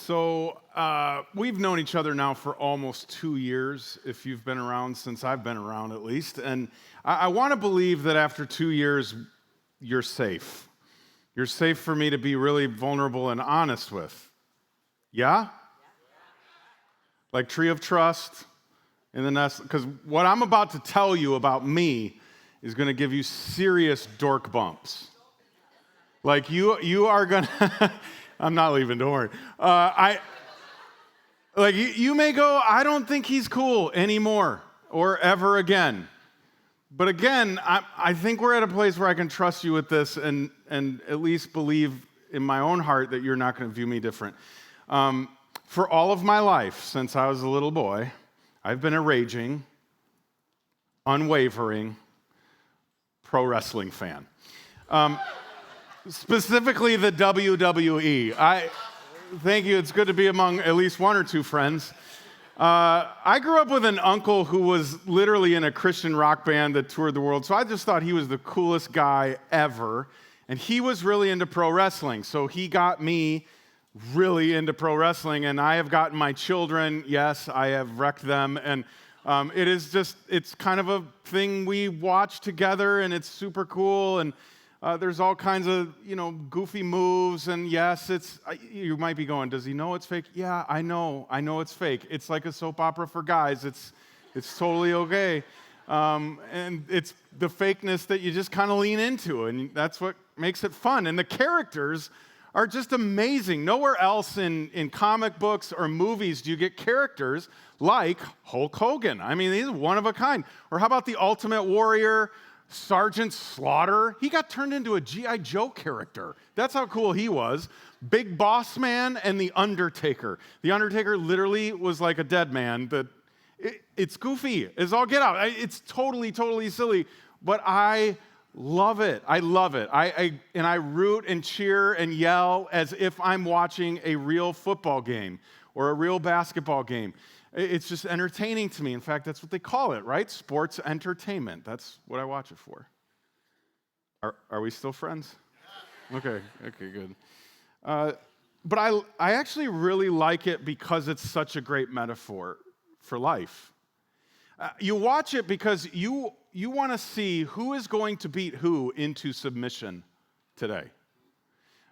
We've known each other now for almost 2 years, if you've been around since I've been around at least. And I want to believe that after 2 years, you're safe. You're safe for me to be really vulnerable and honest with. Yeah? Like tree of trust in the nest. Because what I'm about to tell you about me is going to give you serious dork bumps. Like you are going to... I'm not leaving, don't worry. You may go, I don't think he's cool anymore or ever again. But again, I think we're at a place where I can trust you with this and at least believe in my own heart that you're not going to view me different. For all of my life, since I was a little boy, I've been a raging, unwavering pro wrestling fan. Specifically the WWE. Thank you. It's good to be among at least one or two friends. I grew up with an uncle who was literally in a Christian rock band that toured the world, so I just thought he was the coolest guy ever. And he was really into pro wrestling, so he got me really into pro wrestling, and I have gotten my children, yes, I have wrecked them, and it's kind of a thing we watch together, and it's super cool, and there's all kinds of, goofy moves, and yes, you might be going, does he know it's fake? Yeah, I know it's fake. It's like a soap opera for guys. It's totally okay. And it's the fakeness that you just kind of lean into, and that's what makes it fun. And the characters are just amazing. Nowhere else in comic books or movies do you get characters like Hulk Hogan. I mean, he's one of a kind. Or how about the Ultimate Warrior, Sergeant Slaughter? He got turned into a G.I. Joe character. That's how cool he was. Big Boss Man and The Undertaker. The Undertaker literally was like a dead man. It's goofy as all get out. It's totally, totally silly, but I love it. I love it. I root and cheer and yell as if I'm watching a real football game or a real basketball game. It's just entertaining to me. In fact, that's what they call it, right? Sports entertainment. That's what I watch it for. Are we still friends? Okay, good. But I actually really like it because it's such a great metaphor for life. You watch it because you want to see who is going to beat who into submission today.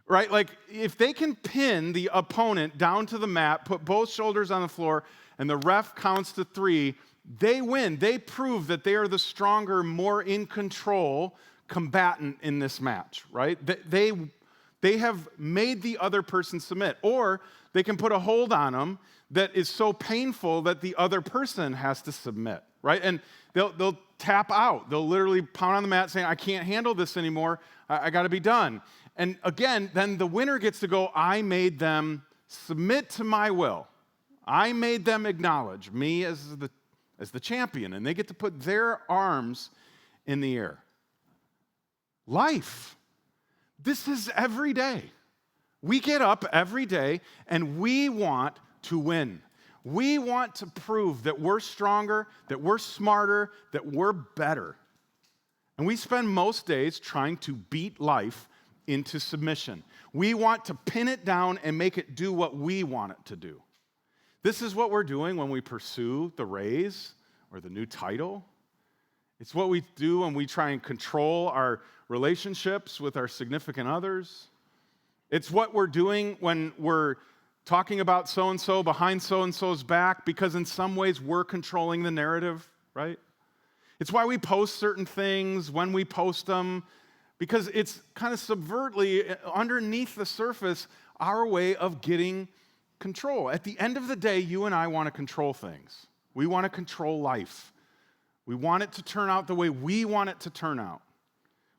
Right? Like, if they can pin the opponent down to the mat, put both shoulders on the floor, and the ref counts to 3, they win. They prove that they are the stronger, more in control combatant in this match, right? They have made the other person submit. Or they can put a hold on them that is so painful that the other person has to submit, right? And they'll tap out. They'll literally pound on the mat saying, I can't handle this anymore. I got to be done. And again, then the winner gets to go, I made them submit to my will. I made them acknowledge me as the champion, and they get to put their arms in the air. Life. This is every day. We get up every day, and we want to win. We want to prove that we're stronger, that we're smarter, that we're better. And we spend most days trying to beat life into submission. We want to pin it down and make it do what we want it to do. This is what we're doing when we pursue the raise or the new title. It's what we do when we try and control our relationships with our significant others. It's what we're doing when we're talking about so-and-so behind so-and-so's back, because in some ways we're controlling the narrative, right? It's why we post certain things when we post them, because it's kind of subvertly, underneath the surface, our way of getting control. At the end of the day, you and I want to control things. We want to control life. We want it to turn out the way we want it to turn out.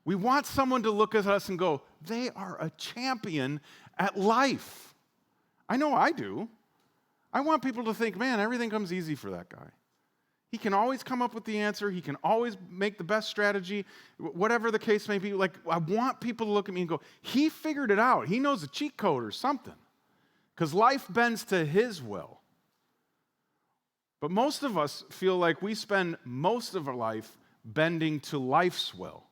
We want someone to look at us and go, they are a champion at life. I know I do. I want people to think, man, everything comes easy for that guy. He can always come up with the answer. He can always make the best strategy, whatever the case may be. Like, I want people to look at me and go, he figured it out. He knows a cheat code or something. Because life bends to his will. But most of us feel like we spend most of our life bending to life's will.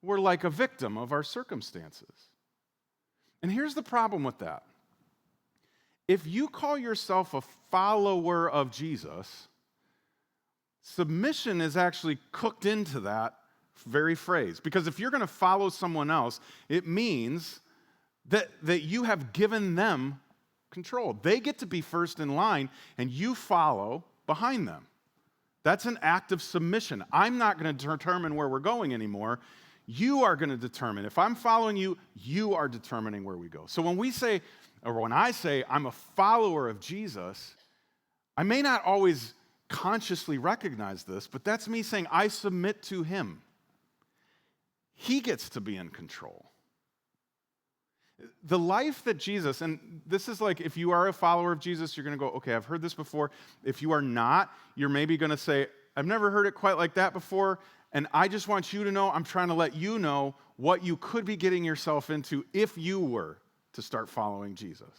We're like a victim of our circumstances. And here's the problem with that. if you call yourself a follower of Jesus, submission is actually cooked into that very phrase. Because if you're going to follow someone else, it means that you have given them control. They get to be first in line, and you follow behind them. That's an act of submission. I'm not going to determine where we're going anymore. You are going to determine. If I'm following you, you are determining where we go. So when we say, or when I say I'm a follower of Jesus, I may not always consciously recognize this, but that's me saying I submit to him. He gets to be in control. The life that Jesus, and this is like if you are a follower of Jesus, you're going to go, okay, I've heard this before. If you are not, you're maybe going to say, I've never heard it quite like that before, and I just want you to know, I'm trying to let you know what you could be getting yourself into if you were to start following Jesus.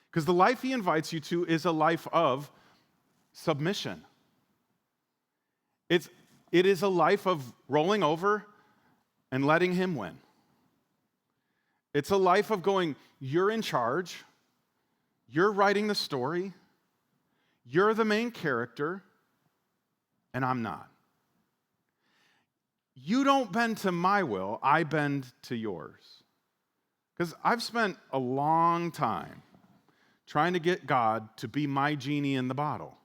Because the life he invites you to is a life of submission. It is a life of rolling over and letting him win. It's a life of going, you're in charge, you're writing the story, you're the main character, and I'm not. You don't bend to my will, I bend to yours. Because I've spent a long time trying to get God to be my genie in the bottle.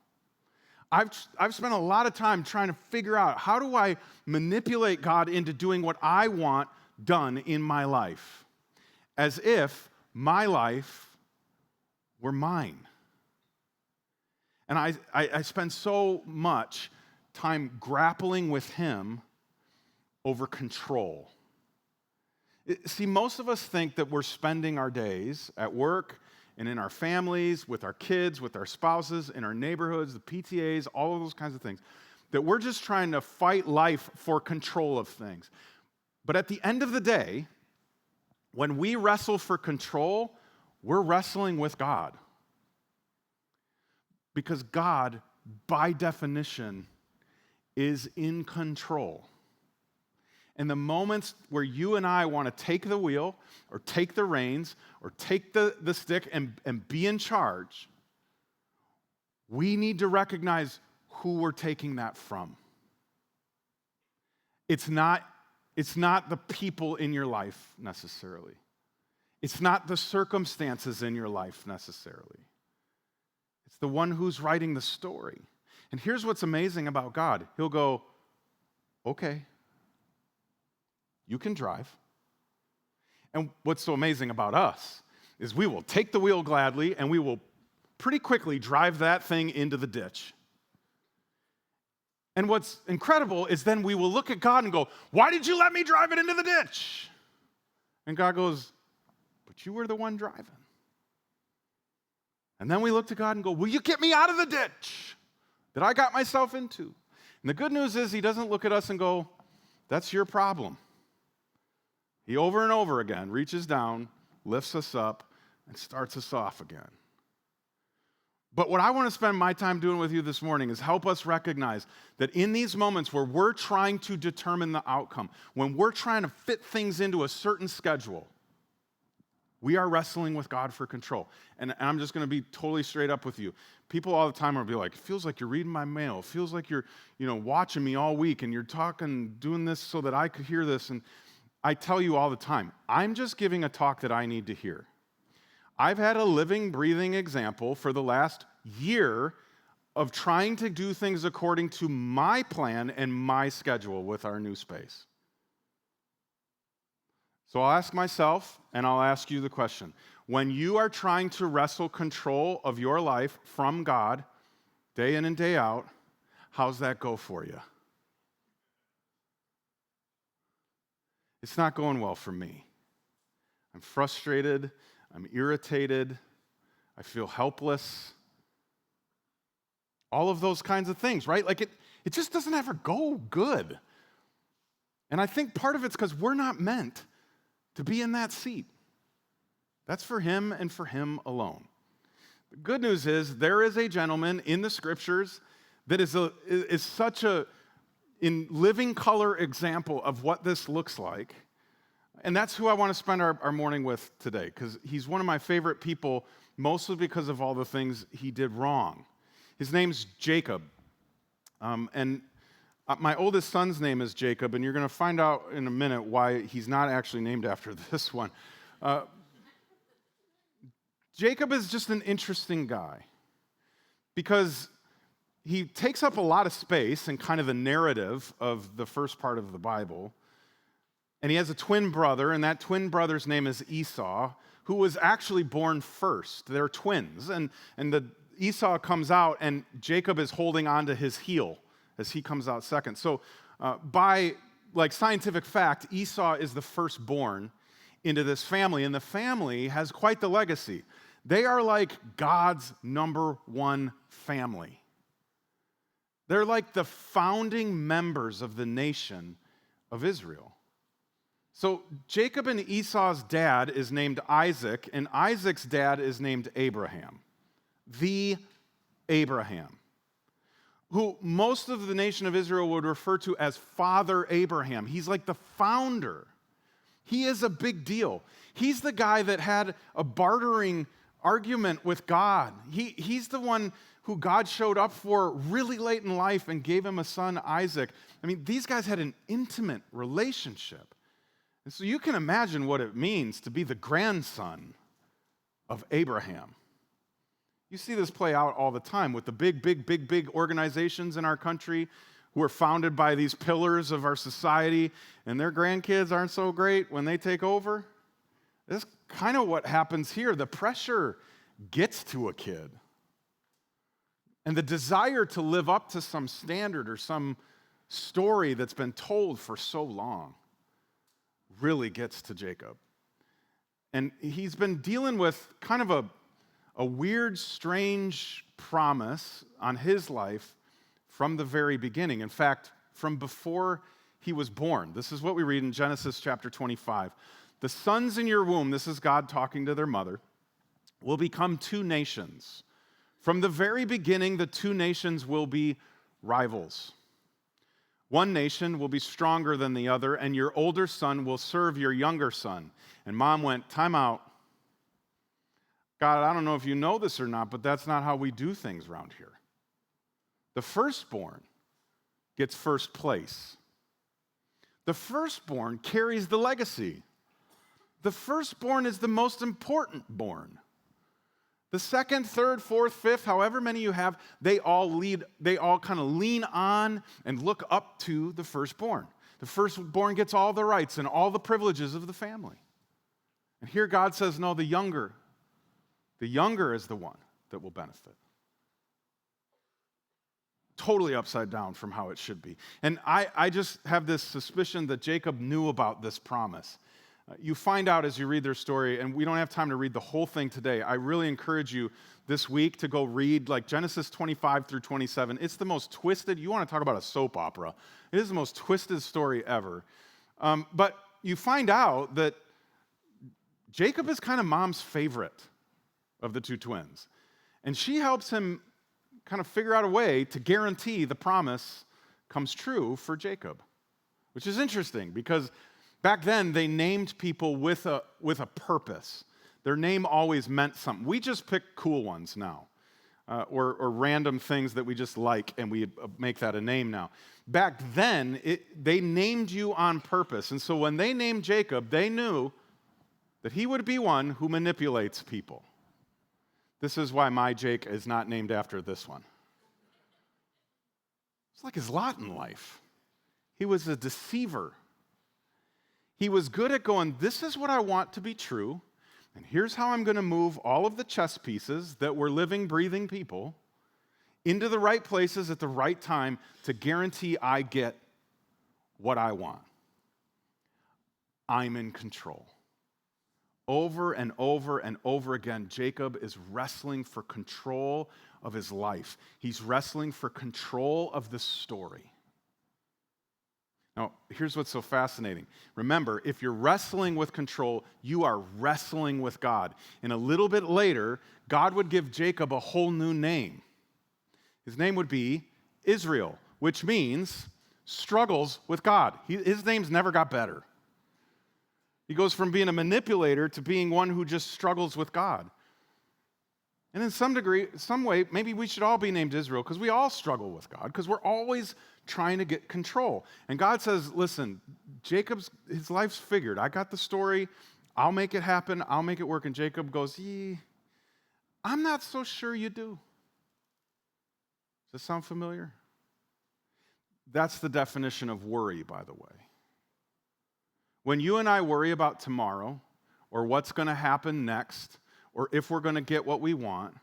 I've spent a lot of time trying to figure out how do I manipulate God into doing what I want done in my life, as if my life were mine. And I spend so much time grappling with him over control. See, most of us think that we're spending our days at work and in our families, with our kids, with our spouses, in our neighborhoods, the PTAs, all of those kinds of things, that we're just trying to fight life for control of things. But at the end of the day, when we wrestle for control, we're wrestling with God. Because God, by definition, is in control. And the moments where you and I want to take the wheel or take the reins or take the stick and be in charge, we need to recognize who we're taking that from. It's not the people in your life necessarily. It's not the circumstances in your life necessarily. It's the one who's writing the story. And here's what's amazing about God. He'll go, okay, you can drive. And what's so amazing about us is we will take the wheel gladly and we will pretty quickly drive that thing into the ditch. And what's incredible is then we will look at God and go, why did you let me drive it into the ditch? And God goes, but you were the one driving. And then we look to God and go, will you get me out of the ditch that I got myself into? And the good news is he doesn't look at us and go, that's your problem. He over and over again reaches down, lifts us up, and starts us off again. But what I want to spend my time doing with you this morning is help us recognize that in these moments where we're trying to determine the outcome, when we're trying to fit things into a certain schedule, we are wrestling with God for control. And I'm just going to be totally straight up with you. People all the time will be like, it feels like you're reading my mail. It feels like you're, watching me all week and you're talking, doing this so that I could hear this. And I tell you all the time, I'm just giving a talk that I need to hear. I've had a living, breathing example for the last year of trying to do things according to my plan and my schedule with our new space. So I'll ask myself, and I'll ask you the question. When you are trying to wrestle control of your life from God, day in and day out, how's that go for you? It's not going well for me. I'm frustrated. I'm irritated. I feel helpless. All of those kinds of things, right? Like it just doesn't ever go good. And I think part of it's because we're not meant to be in that seat. That's for him and for him alone. The good news is there is a gentleman in the scriptures that is such a in living color example of what this looks like. And that's who I want to spend our morning with today, because he's one of my favorite people mostly because of all the things he did wrong. His name's Jacob. And my oldest son's name is Jacob, and you're going to find out in a minute why he's not actually named after this one. Jacob is just an interesting guy because he takes up a lot of space in kind of the narrative of the first part of the Bible. And he has a twin brother, and that twin brother's name is Esau, who was actually born first. They're twins. And Esau comes out, and Jacob is holding onto his heel as he comes out second. So by scientific fact, Esau is the firstborn into this family, and the family has quite the legacy. They are like God's number one family. They're like the founding members of the nation of Israel. So Jacob and Esau's dad is named Isaac, and Isaac's dad is named Abraham. The Abraham, who most of the nation of Israel would refer to as Father Abraham. He's like the founder. He is a big deal. He's the guy that had a bartering argument with God. He's the one who God showed up for really late in life and gave him a son, Isaac. I mean, these guys had an intimate relationship. And so you can imagine what it means to be the grandson of Abraham. You see this play out all the time with the big organizations in our country who are founded by these pillars of our society, and their grandkids aren't so great when they take over. That's kind of what happens here. The pressure gets to a kid. And the desire to live up to some standard or some story that's been told for so long really gets to Jacob. And he's been dealing with kind of a weird, strange promise on his life from the very beginning. In fact, from before he was born. This is what we read in Genesis chapter 25. The sons in your womb, this is God talking to their mother, will become two nations. From the very beginning, the two nations will be rivals. One nation will be stronger than the other, and your older son will serve your younger son. And mom went, time out. God, I don't know if you know this or not, but that's not how we do things around here. The firstborn gets first place. The firstborn carries the legacy. The firstborn is the most important born. The second, third, fourth, fifth, however many you have, they all kind of lean on and look up to the firstborn. The firstborn gets all the rights and all the privileges of the family. And here God says, no, the younger is the one that will benefit. Totally upside down from how it should be. And I just have this suspicion that Jacob knew about this promise. You find out as you read their story, and we don't have time to read the whole thing today. I really encourage you this week to go read Genesis 25 through 27. It's the most twisted, you want to talk about a soap opera. It is the most twisted story ever. But you find out that Jacob is kind of mom's favorite of the two twins. And she helps him kind of figure out a way to guarantee the promise comes true for Jacob, which is interesting because back then, they named people with a purpose. Their name always meant something. We just pick cool ones now, or random things that we just like, and we make that a name now. Back then, they named you on purpose. And so when they named Jacob, they knew that he would be one who manipulates people. This is why my Jake is not named after this one. It's like his lot in life. He was a deceiver. He was good at going, this is what I want to be true, and here's how I'm going to move all of the chess pieces that were living, breathing people into the right places at the right time to guarantee I get what I want. I'm in control. Over and over and over again, Jacob is wrestling for control of his life. He's wrestling for control of the story. Now, here's what's so fascinating. Remember, if you're wrestling with control, you are wrestling with God. And a little bit later, God would give Jacob a whole new name. His name would be Israel, which means struggles with God. His name's never got better. He goes from being a manipulator to being one who just struggles with God. And in some degree, some way, maybe we should all be named Israel because we all struggle with God because we're always trying to get control. And God says, listen, his life's figured. I got the story. I'll make it happen. I'll make it work. And Jacob goes, I'm not so sure you do. Does this sound familiar? That's the definition of worry, by the way. When you and I worry about tomorrow or what's going to happen next, or if we're going to get what we want,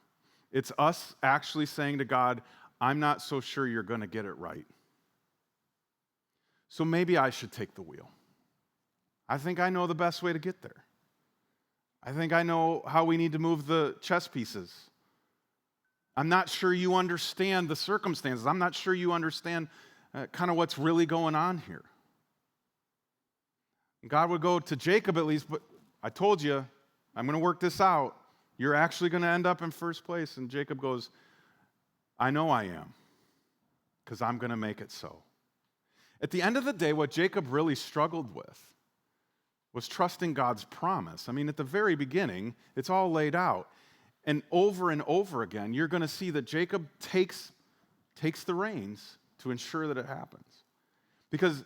it's us actually saying to God, I'm not so sure you're going to get it right. So maybe I should take the wheel. I think I know the best way to get there. I think I know how we need to move the chess pieces. I'm not sure you understand the circumstances. I'm not sure you understand kind of what's really going on here. God would go to Jacob at least, but I told you, I'm going to work this out. You're actually going to end up in first place. And Jacob goes, I know I am, because I'm going to make it so. At the end of the day, what Jacob really struggled with was trusting God's promise. I mean, at the very beginning, it's all laid out. And over again, you're going to see that Jacob takes the reins to ensure that it happens. Because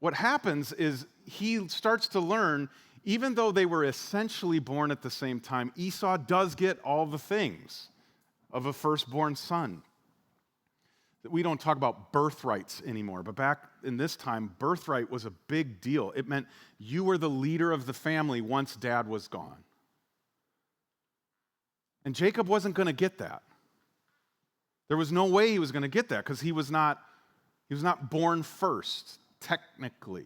what happens is he starts to learn, even though they were essentially born at the same time, Esau does get all the things of a firstborn son. We don't talk about birthrights anymore, but back in this time, birthright was a big deal. It meant you were the leader of the family once dad was gone. And Jacob wasn't going to get that. There was no way he was going to get that because he was not born first, technically.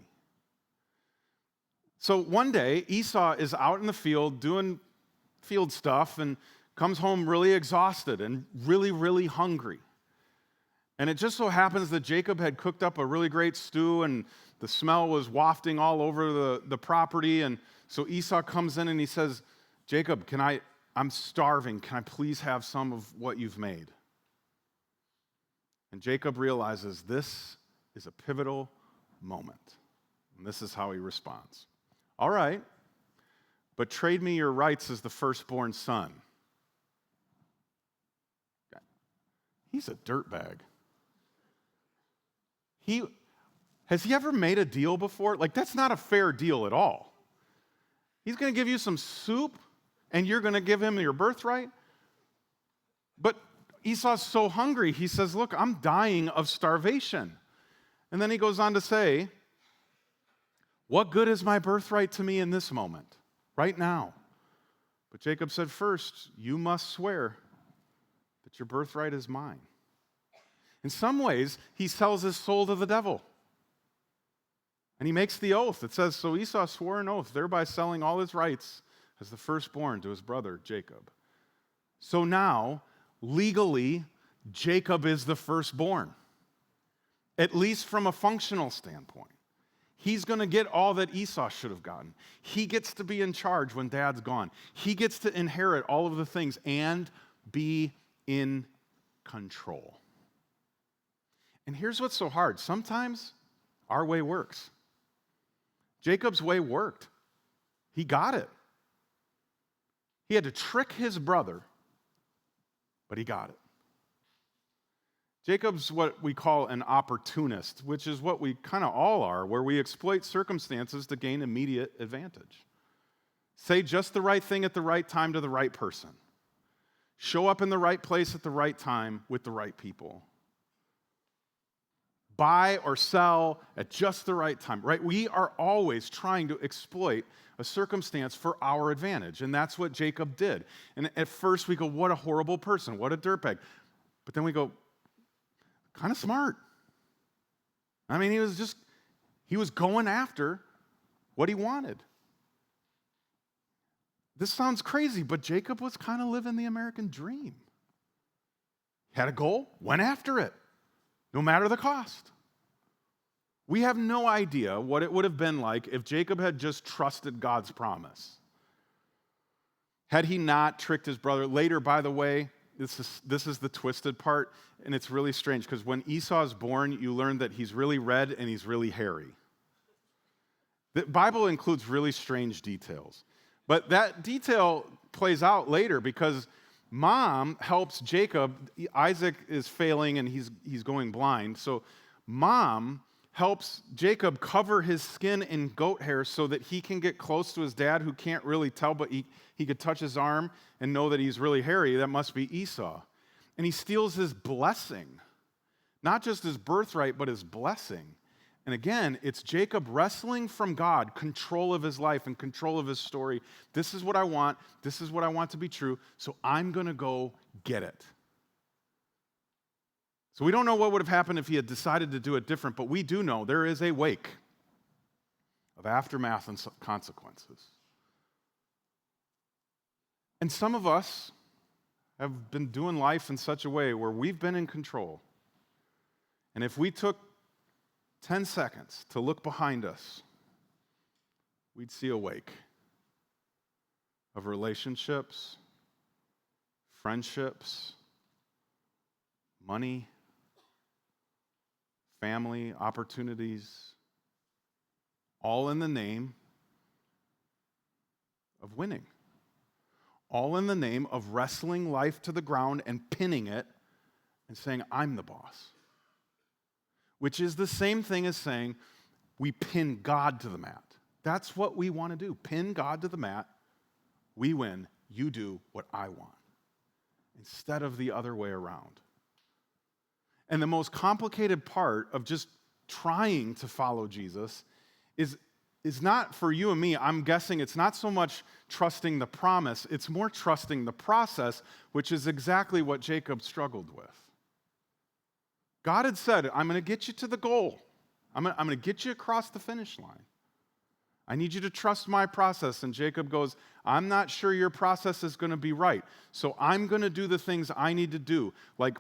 So one day, Esau is out in the field doing field stuff and comes home really exhausted and really, really hungry. And it just so happens that Jacob had cooked up a really great stew and the smell was wafting all over the property. And so Esau comes in and he says, Jacob, I'm starving. Can I please have some of what you've made? And Jacob realizes this is a pivotal moment. And this is how he responds. All right, but trade me your rights as the firstborn son. He's a dirtbag. Has he ever made a deal before? Like, that's not a fair deal at all. He's going to give you some soup, and you're going to give him your birthright? But Esau's so hungry, he says, look, I'm dying of starvation. And then he goes on to say, what good is my birthright to me in this moment, right now? But Jacob said, first, you must swear that your birthright is mine. In some ways, he sells his soul to the devil. And he makes the oath. It says, so Esau swore an oath, thereby selling all his rights as the firstborn to his brother Jacob. So now, legally, Jacob is the firstborn, at least from a functional standpoint. He's going to get all that Esau should have gotten. He gets to be in charge when dad's gone. He gets to inherit all of the things and be in control. And here's what's so hard. Sometimes our way works. Jacob's way worked. He got it. He had to trick his brother, but he got it. Jacob's what we call an opportunist, which is what we kind of all are, where we exploit circumstances to gain immediate advantage. Say just the right thing at the right time to the right person. Show up in the right place at the right time with the right people. Buy or sell at just the right time, right? We are always trying to exploit a circumstance for our advantage, and that's what Jacob did. And at first we go, what a horrible person, what a dirtbag. But then we go, kind of smart. I mean, he was going after what he wanted. This sounds crazy, but Jacob was kind of living the American dream. Had a goal, went after it, no matter the cost. We have no idea what it would have been like if Jacob had just trusted God's promise. Had he not tricked his brother. Later, by the way, this is the twisted part, and it's really strange because when Esau is born, you learn that he's really red and he's really hairy. The Bible includes really strange details. But that detail plays out later because Mom helps Jacob. Isaac is failing and he's going blind. So mom helps Jacob cover his skin in goat hair so that he can get close to his dad, who can't really tell, but he could touch his arm and know that he's really hairy. That must be Esau. And he steals his blessing, not just his birthright, but his blessing. And again, it's Jacob wrestling from God, control of his life and control of his story. This is what I want. This is what I want to be true. So I'm going to go get it. So we don't know what would have happened if he had decided to do it different, but we do know there is a wake of aftermath and consequences. And some of us have been doing life in such a way where we've been in control. And if we took 10 seconds to look behind us, we'd see a wake of relationships, friendships, money, family, opportunities, all in the name of winning. All in the name of wrestling life to the ground and pinning it and saying, I'm the boss. Which is the same thing as saying we pin God to the mat. That's what we want to do. Pin God to the mat. We win. You do what I want. Instead of the other way around. And the most complicated part of just trying to follow Jesus is not for you and me. I'm guessing it's not so much trusting the promise. It's more trusting the process, which is exactly what Jacob struggled with. God had said, I'm going to get you to the goal. I'm going to get you across the finish line. I need you to trust my process. And Jacob goes, I'm not sure your process is going to be right. So I'm going to do the things I need to do, like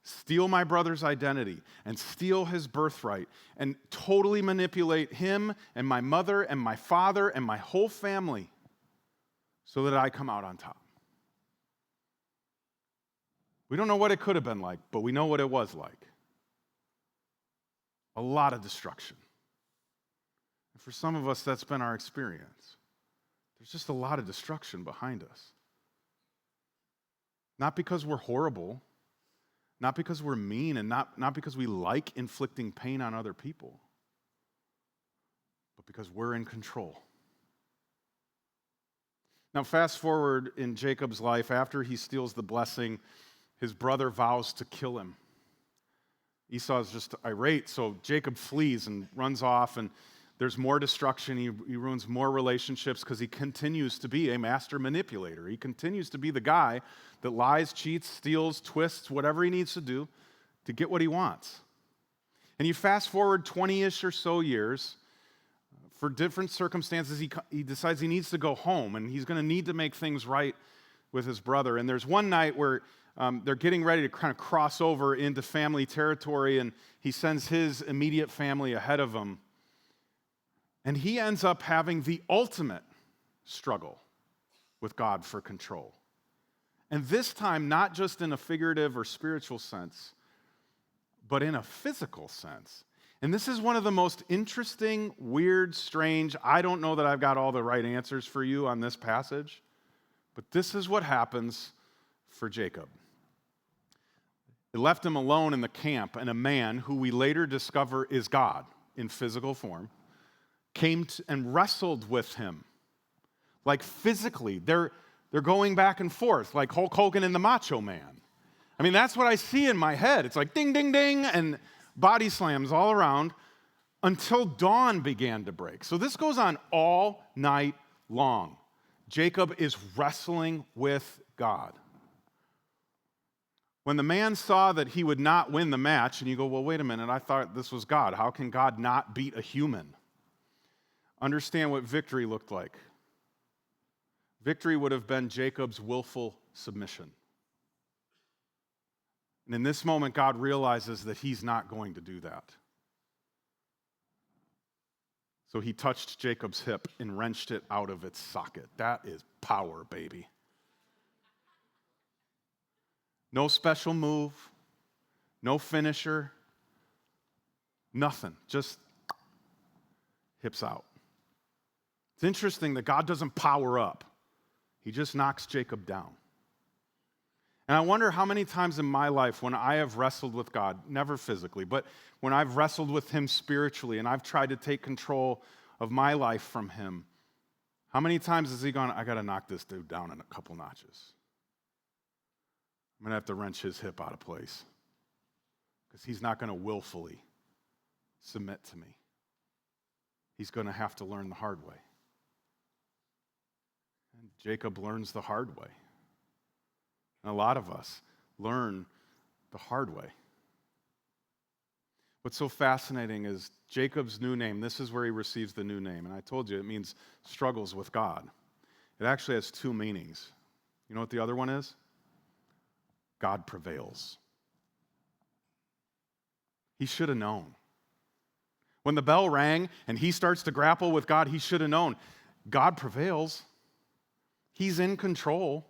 steal my brother's identity and steal his birthright and totally manipulate him and my mother and my father and my whole family so that I come out on top. We don't know what it could have been like, but we know what it was like. A lot of destruction. And for some of us, that's been our experience. There's just a lot of destruction behind us. Not because we're horrible, not because we're mean, and not because we like inflicting pain on other people, but because we're in control. Now, fast forward in Jacob's life, after he steals the blessing, his brother vows to kill him. Esau's just irate, so Jacob flees and runs off, and there's more destruction. He ruins more relationships because he continues to be a master manipulator. He continues to be the guy that lies, cheats, steals, twists, whatever he needs to do to get what he wants. And you fast forward 20-ish or so years, for different circumstances, he decides he needs to go home, and he's going to need to make things right with his brother. And there's one night where they're getting ready to kind of cross over into family territory, and he sends his immediate family ahead of him. And he ends up having the ultimate struggle with God for control. And this time, not just in a figurative or spiritual sense, but in a physical sense. And this is one of the most interesting, weird, strange, I don't know that I've got all the right answers for you on this passage, but this is what happens for Jacob. It left him alone in the camp, and a man who we later discover is God in physical form came and wrestled with him. Like physically, they're going back and forth, like Hulk Hogan and the Macho Man. I mean, that's what I see in my head. It's like ding, ding, ding, and body slams all around until dawn began to break. So this goes on all night long. Jacob is wrestling with God. When the man saw that he would not win the match, and you go, well, wait a minute, I thought this was God. How can God not beat a human? Understand what victory looked like. Victory would have been Jacob's willful submission. And in this moment, God realizes that he's not going to do that. So he touched Jacob's hip and wrenched it out of its socket. That is power, baby. No special move, no finisher, nothing, just hips out. It's interesting that God doesn't power up. He just knocks Jacob down. And I wonder how many times in my life when I have wrestled with God, never physically, but when I've wrestled with him spiritually and I've tried to take control of my life from him, how many times has he gone, I got to knock this dude down in a couple notches. I'm going to have to wrench his hip out of place because he's not going to willfully submit to me. He's going to have to learn the hard way. And Jacob learns the hard way. And a lot of us learn the hard way. What's so fascinating is Jacob's new name, this is where he receives the new name. And I told you it means struggles with God. It actually has two meanings. You know what the other one is? God prevails. He should have known. When the bell rang and he starts to grapple with God, he should have known. God prevails. He's in control.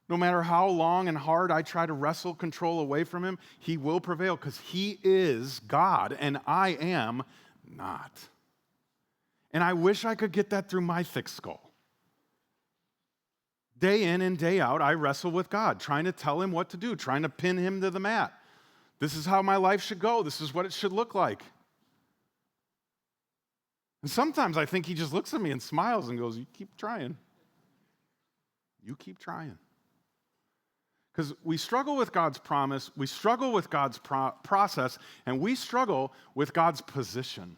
No matter how long and hard I try to wrestle control away from him, he will prevail because he is God and I am not. And I wish I could get that through my thick skull. Day in and day out, I wrestle with God, trying to tell him what to do, trying to pin him to the mat. This is how my life should go. This is what it should look like. And sometimes I think he just looks at me and smiles and goes, you keep trying. You keep trying. Because we struggle with God's promise, we struggle with God's process, and we struggle with God's position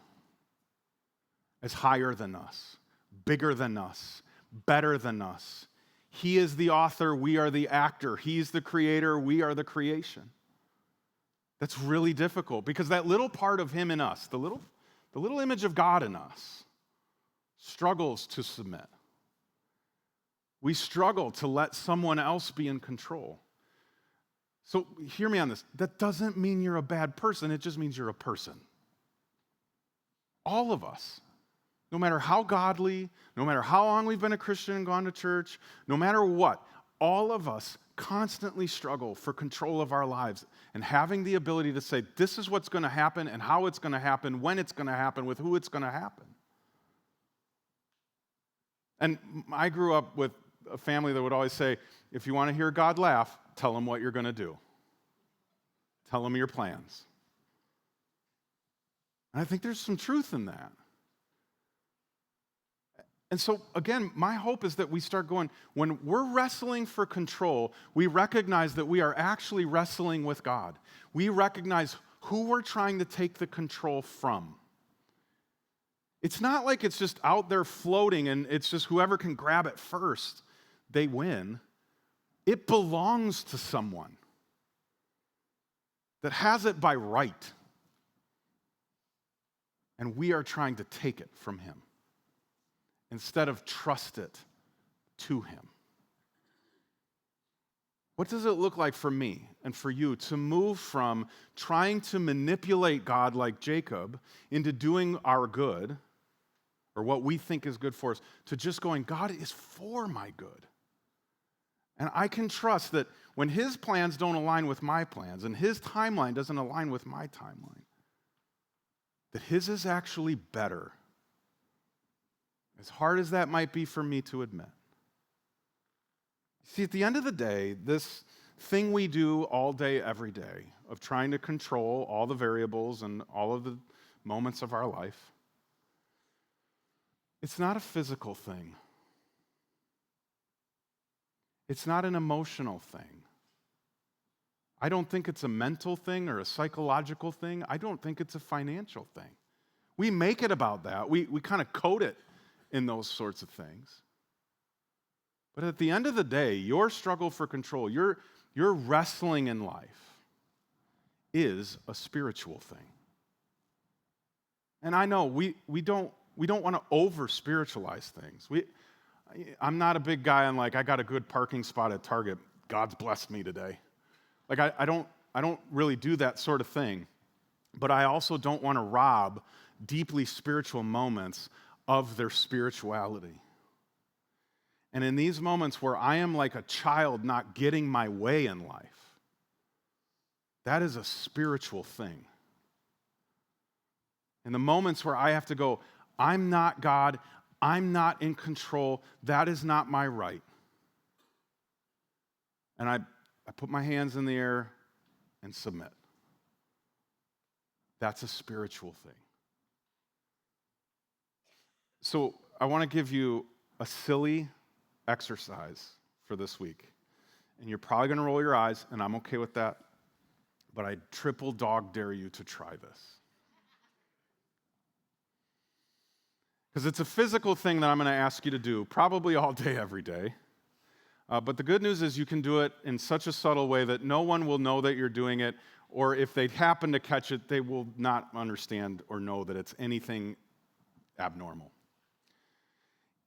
as higher than us, bigger than us, better than us. He is the author, we are the actor. He's the creator, we are the creation. That's really difficult because that little part of him in us, the little image of God in us, struggles to submit. We struggle to let someone else be in control. So hear me on this. That doesn't mean you're a bad person. It just means you're a person. All of us, no matter how godly, no matter how long we've been a Christian and gone to church, no matter what, all of us constantly struggle for control of our lives and having the ability to say, this is what's going to happen and how it's going to happen, when it's going to happen, with who it's going to happen. And I grew up with a family that would always say, if you want to hear God laugh, tell him what you're going to do. Tell him your plans. And I think there's some truth in that. And so, again, my hope is that we start going, when we're wrestling for control, we recognize that we are actually wrestling with God. We recognize who we're trying to take the control from. It's not like it's just out there floating and it's just whoever can grab it first, they win. It belongs to someone that has it by right. And we are trying to take it from him instead of trust it to him. What does it look like for me and for you to move from trying to manipulate God like Jacob into doing our good, or what we think is good for us, to just going, God is for my good. And I can trust that when his plans don't align with my plans and his timeline doesn't align with my timeline, that his is actually better. As hard as that might be for me to admit. See, at the end of the day, this thing we do all day, every day, of trying to control all the variables and all of the moments of our life, it's not a physical thing. It's not an emotional thing. I don't think it's a mental thing or a psychological thing. I don't think it's a financial thing. We make it about that. We kind of code it in those sorts of things. But at the end of the day, your struggle for control, your wrestling in life is a spiritual thing. And I know we don't want to over-spiritualize things. I'm not a big guy on like, I got a good parking spot at Target. God's blessed me today. Like I don't really do that sort of thing. But I also don't want to rob deeply spiritual moments of their spirituality. And in these moments where I am like a child not getting my way in life, that is a spiritual thing. In the moments where I have to go, I'm not God, I'm not in control, that is not my right. And I put my hands in the air and submit. That's a spiritual thing. So I want to give you a silly exercise for this week. And you're probably going to roll your eyes, and I'm okay with that. But I triple dog dare you to try this. Because it's a physical thing that I'm going to ask you to do, probably all day, every day. But the good news is you can do it in such a subtle way that no one will know that you're doing it, or if they happen to catch it, they will not understand or know that it's anything abnormal.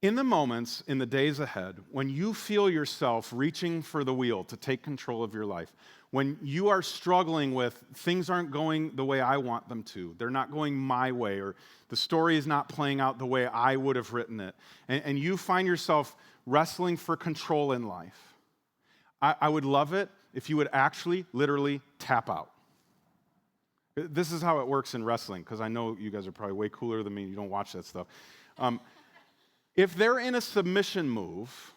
In the moments, in the days ahead, when you feel yourself reaching for the wheel to take control of your life, when you are struggling with things aren't going the way I want them to, they're not going my way, or the story is not playing out the way I would have written it, and you find yourself wrestling for control in life, I would love it if you would actually, literally tap out. This is how it works in wrestling, because I know you guys are probably way cooler than me. You don't watch that stuff. If they're in a submission move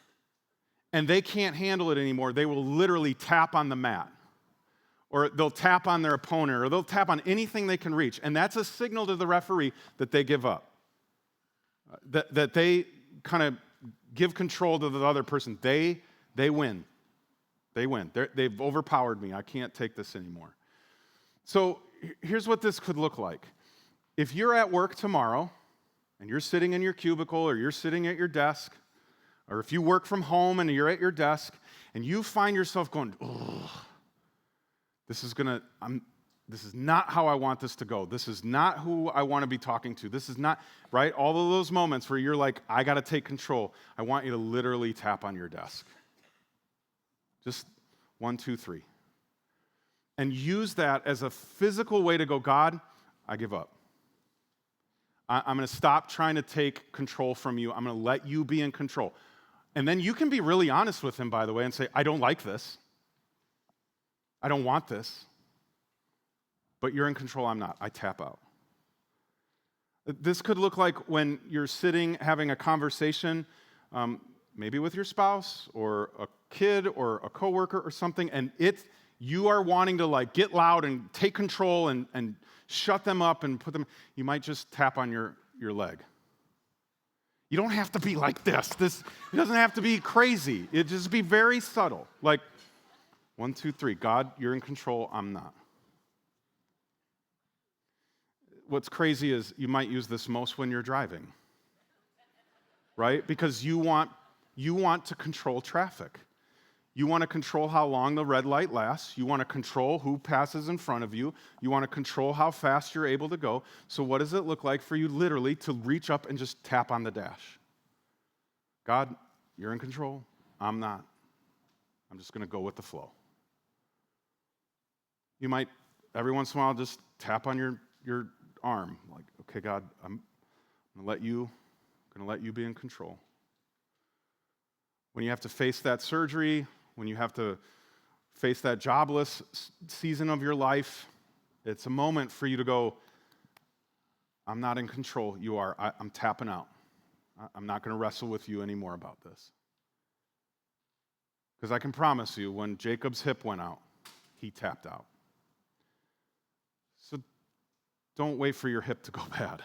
and they can't handle it anymore, they will literally tap on the mat, or they'll tap on their opponent, or they'll tap on anything they can reach. And that's a signal to the referee that they give up, that they kind of give control to the other person. They win. They win. They've overpowered me. I can't take this anymore. So here's what this could look like. If you're at work tomorrow and you're sitting in your cubicle, or you're sitting at your desk, or if you work from home and you're at your desk and you find yourself going, "Ugh, this is not how I want this to go. This is not who I want to be talking to. This is not," right? All of those moments where you're like, I got to take control. I want you to literally tap on your desk. Just 1, 2, 3. And use that as a physical way to go, God, I give up. I'm going to stop trying to take control from you. I'm going to let you be in control. And then you can be really honest with him, by the way, and say, I don't like this. I don't want this. But you're in control, I'm not. I tap out. This could look like when you're sitting having a conversation, maybe with your spouse or a kid or a coworker or something, and you are wanting to like get loud and take control and shut them up and put them, you might just tap on your leg. You don't have to be like this. It doesn't have to be crazy. It just be very subtle. Like 1, 2, 3. God, you're in control, I'm not. What's crazy is you might use this most when you're driving, right? Because you want to control traffic. You want to control how long the red light lasts. You want to control who passes in front of you. You want to control how fast you're able to go. So what does it look like for you literally to reach up and just tap on the dash? God, you're in control. I'm not. I'm just going to go with the flow. You might, every once in a while, just tap on your arm. Like, okay, God, I'm going to let you be in control. When you have to face that surgery, when you have to face that jobless season of your life, it's a moment for you to go, I'm not in control, you are. I'm tapping out. I'm not going to wrestle with you anymore about this. Because I can promise you, when Jacob's hip went out, he tapped out. So don't wait for your hip to go bad.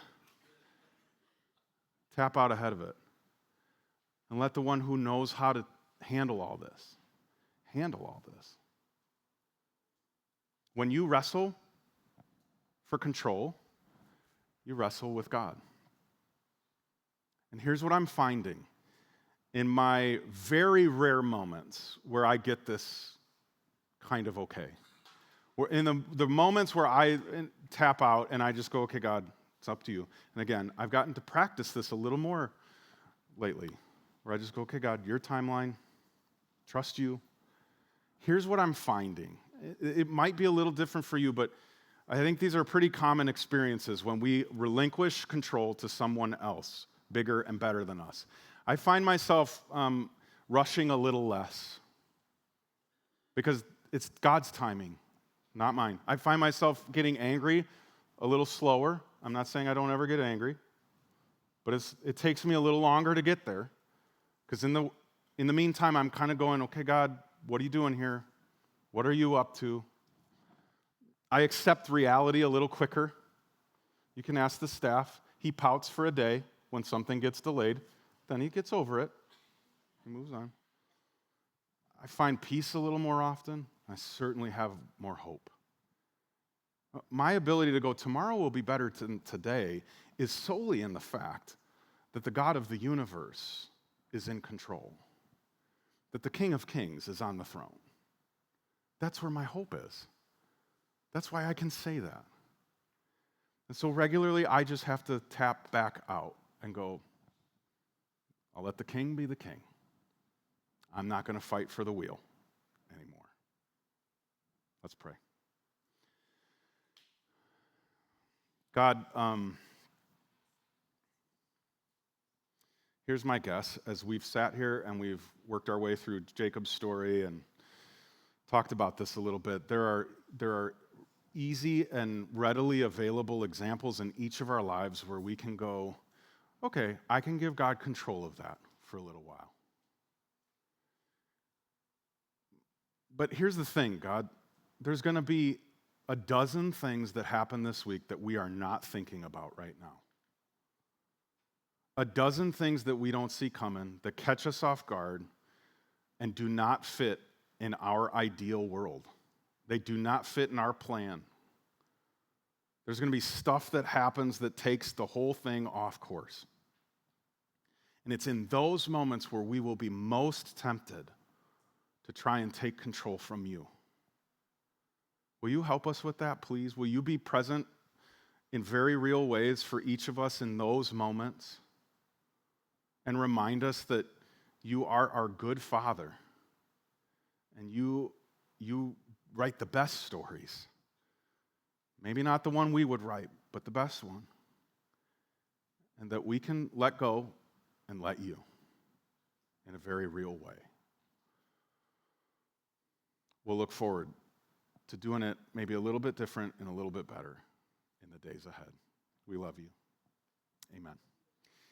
Tap out ahead of it. And let the one who knows how to handle all this. When you wrestle for control, you wrestle with God. And here's what I'm finding. In my very rare moments where I get this kind of okay. In the moments where I tap out and I just go, okay, God, it's up to you. And again, I've gotten to practice this a little more lately, where I just go, okay, God, your timeline, trust you. Here's what I'm finding. It might be a little different for you, but I think these are pretty common experiences when we relinquish control to someone else, bigger and better than us. I find myself rushing a little less because it's God's timing, not mine. I find myself getting angry a little slower. I'm not saying I don't ever get angry, but it takes me a little longer to get there. Because in the meantime, I'm kind of going, okay, God, what are you doing here? What are you up to? I accept reality a little quicker. You can ask the staff. He pouts for a day when something gets delayed. Then he gets over it. He moves on. I find peace a little more often. I certainly have more hope. My ability to go, tomorrow will be better than today, is solely in the fact that the God of the universe is in control, that the King of Kings is on the throne. That's where my hope is. That's why I can say that. And so regularly, I just have to tap back out and go, I'll let the king be the king. I'm not going to fight for the wheel anymore. Let's pray. God, here's my guess. As we've sat here and we've worked our way through Jacob's story and talked about this a little bit, there are easy and readily available examples in each of our lives where we can go, okay, I can give God control of that for a little while. But here's the thing, God, there's going to be a dozen things that happen this week that we are not thinking about right now. A dozen things that we don't see coming, that catch us off guard and do not fit in our ideal world. They do not fit in our plan. There's going to be stuff that happens that takes the whole thing off course. And it's in those moments where we will be most tempted to try and take control from you. Will you help us with that, please? Will you be present in very real ways for each of us in those moments and remind us that you are our good Father and you write the best stories. Maybe not the one we would write, but the best one. And that we can let go and let you in a very real way. We'll look forward to doing it maybe a little bit different and a little bit better in the days ahead. We love you. Amen.